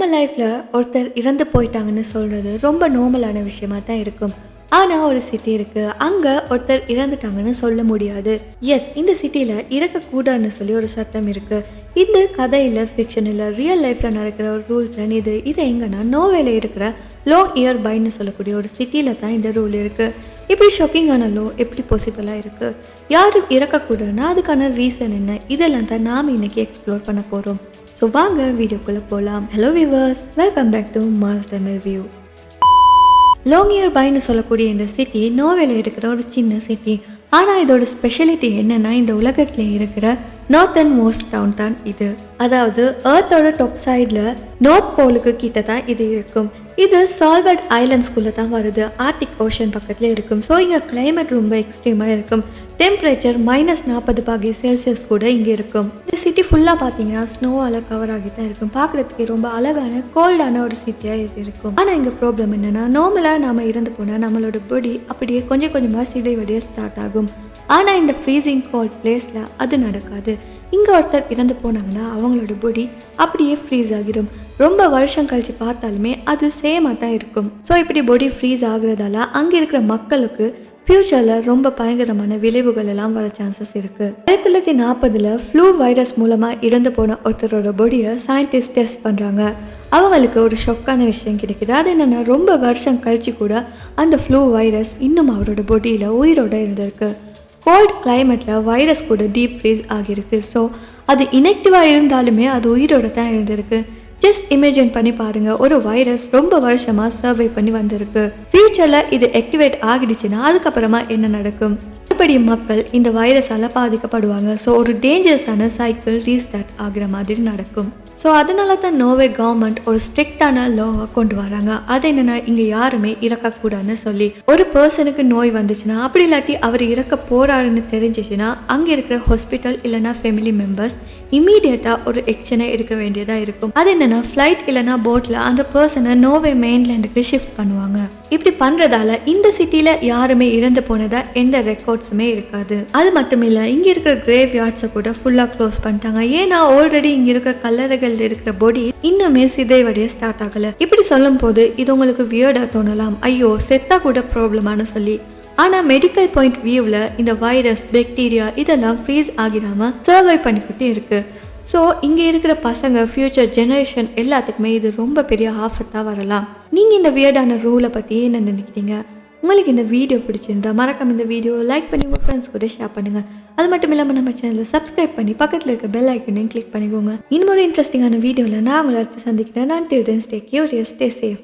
நம்ம லைஃப்ல ஒருத்தர் இறந்து போயிட்டாங்கன்னு சொல்றது ரொம்ப நார்மலான விஷயமா தான் இருக்கும். ஆனா ஒரு சிட்டி இருக்கு, அங்க ஒருத்தர் இறந்துட்டாங்கன்னு சொல்ல முடியாது. எஸ், இந்த சிட்டில இறக்கக்கூடாதுன்னு சொல்லி ஒரு சட்டம் இருக்கு. இந்த கதை இல்ல, ஃபிக்ஷன் இல்ல, ரியல் லைஃப்ல நடக்கிற ஒரு ரூல் தான் இது. இது எங்கன்னா நோவேல இருக்கிற லாங் இயர் பைன்னு சொல்லக்கூடிய ஒரு சிட்டில தான் இந்த ரூல் இருக்கு. இப்படி ஷாக்கிங்கான லோ எப்படி பாசிபிளா இருக்கு, யாரும் இறக்கக்கூடாதுன்னா அதுக்கான ரீசன் என்ன, இதெல்லாம் தான் நாம் இன்னைக்கு எக்ஸ்ப்ளோர் பண்ண போறோம். ஸோ வாங்க வீடியோக்குள்ளே போகலாம். Hello viewers, welcome back to mass Tamil view. லாங் இயர் பைன்னு சொல்லக்கூடிய இந்த சிட்டி நோவேல இருக்கிற ஒரு சின்ன சிட்டி. ஆனால் இதோட ஸ்பெஷாலிட்டி என்னன்னா, இந்த உலகத்தில் இருக்கிற நார்த்தன் மோஸ்ட் டவுன் தான் இது. அதாவது ஏர்த்தோட டாப் சைடில் நார்த் போலுக்கு கிட்ட தான் இது இருக்கும். இது சால்வர்ட் ஐலண்ட்ஸ்குள்ளே தான் வருது, ஆர்டிக் ஓஷன் பக்கத்தில் இருக்கும். ஸோ இங்கே கிளைமேட் ரொம்ப எக்ஸ்ட்ரீமாக இருக்கும். டெம்பரேச்சர் -40°C கூட இங்கே இருக்கும். இந்த சிட்டி ஃபுல்லாக பார்த்தீங்கன்னா ஸ்னோவால் கவர் ஆகி தான் இருக்கும். பார்க்குறதுக்கே ரொம்ப அழகான கோல்டான ஒரு சிட்டியாக இது இருக்கும். ஆனால் இங்கே ப்ராப்ளம் என்னென்னா, நார்மலாக நாம் இறந்து போனால் நம்மளோட பாடி அப்படியே கொஞ்சம் கொஞ்சமாக சிதைவடைய ஸ்டார்ட் ஆகும். ஆனால் இந்த ஃப்ரீசிங் கோல்ட் பிளேஸில் அது நடக்காது. இங்கே ஒருத்தர் இறந்து போனாங்கன்னா அவங்களோட பாடி அப்படியே ஃப்ரீஸ் ஆகிடும். ரொம்ப வருஷம் கழித்து பார்த்தாலுமே அது சேமாக தான் இருக்கும். ஸோ இப்படி பாடி ஃப்ரீஸ் ஆகுறதால அங்கே இருக்கிற மக்களுக்கு ஃப்யூச்சரில் ரொம்ப பயங்கரமான விளைவுகள் எல்லாம் வர சான்சஸ் இருக்குது. 1940 ஃப்ளூ வைரஸ் மூலமாக இறந்து போன ஒருத்தரோட பாடியை சயின்டிஸ்ட் டெஸ்ட் பண்ணுறாங்க. அவங்களுக்கு ஒரு ஷொக்கான விஷயம் கிடைக்குது. அது என்னென்னா, ரொம்ப வருஷம் கழிச்சு கூட அந்த ஃப்ளூ வைரஸ் இன்னும் அவரோட பாடியில் உயிரோடு இருந்திருக்கு. கோல்ட் கிளைமேட்டில் வைரஸ் கூட டீப் ஃப்ரீஸ் ஆகியிருக்கு. ஸோ அது இனெக்டிவாக இருந்தாலுமே அது உயிரோட தான் இருந்திருக்கு. ஜஸ்ட் இமேஜின் பண்ணி பாருங்கள், ஒரு வைரஸ் ரொம்ப வருஷமாக சர்வை பண்ணி வந்திருக்கு. ஃபியூச்சரில் இது ஆக்டிவேட் ஆகிடுச்சுன்னா அதுக்கப்புறமா என்ன நடக்கும்? இப்படி மக்கள் இந்த வைரஸால் பாதிக்கப்படுவாங்க. ஸோ ஒரு டேஞ்சரஸான சைக்கிள் ரீஸ்டார்ட் ஆகிற மாதிரி நடக்கும். ஸோ அதனால தான் நோவே கவர்மெண்ட் ஒரு ஸ்ட்ரிக்டான லாவை கொண்டு வராங்க. அது என்னென்னா, இங்கே யாருமே இறக்கக்கூடாதுன்னு சொல்லி. ஒரு பர்சனுக்கு நோய் வந்துச்சுன்னா, அப்படி இல்லாட்டி அவர் இறக்க போறாருன்னு தெரிஞ்சிச்சுன்னா அங்கே இருக்கிற ஹாஸ்பிட்டல் இல்லைனா ஃபேமிலி மெம்பர்ஸ் இமீடியட்டாக ஒரு ஆக்ஷனை எடுக்க வேண்டியதாக இருக்கும். அது என்னென்னா, ஃப்ளைட் இல்லைனா போட்டில் அந்த பர்சனை நோவே மெயின்லேண்டுக்கு ஷிஃப்ட் பண்ணுவாங்க. இப்படி பண்ணுறதால இந்த சிட்டியில் யாருமே இறந்து போனதா எந்த ரெக்கார்ட்ஸுமே இருக்காது. அது மட்டும் இல்லை, இங்கே இருக்கிற கிரேவ் யார்ட்ஸை கூட ஃபுல்லாக க்ளோஸ் பண்ணிட்டாங்க. ஏன்னா ஆல்ரெடி இங்கே இருக்கிற கல்லறைகள் இருக்கிற பாடி இன்னுமே சிதைவடைய ஸ்டார்ட் ஆகலை. இப்படி சொல்லும் போது இது உங்களுக்கு வியர்டாக தோணலாம், ஐயோ செத்தா கூட ப்ராப்ளமானு சொல்லி. ஆனால் மெடிக்கல் பாயிண்ட் வியூவில் இந்த வைரஸ், பாக்டீரியா இதெல்லாம் ஃப்ரீஸ் ஆகிடாமல் சர்வை பண்ணிக்கிட்டே இருக்கு. ஸோ இங்கே இருக்கிற பசங்க, ஃப்யூச்சர் ஜெனரேஷன் எல்லாத்துக்குமே இது ரொம்ப பெரிய ஆபத்தாக வரலாம். நீங்கள் இந்த வியர்டான ரூலை பற்றி என்ன நினைக்கிறீங்க? உங்களுக்கு இந்த வீடியோ பிடிச்சிருந்தா மறக்காம இந்த வீடியோ லைக் பண்ணி உங்கள் ஃப்ரெண்ட்ஸ் கூட ஷேர் பண்ணுங்கள். அது மட்டும் இல்லாமல் நம்ம சேனலை சப்ஸ்கிரைப் பண்ணி பக்கத்தில் இருக்க பெல் ஐக்கனையும் கிளிக் பண்ணிக்கோங்க. இன்னொரு இன்ட்ரெஸ்டிங்கான வீடியோவில் நான் உங்களை அடுத்து சந்திக்கிறேன். Until then, stay curious, stay safe.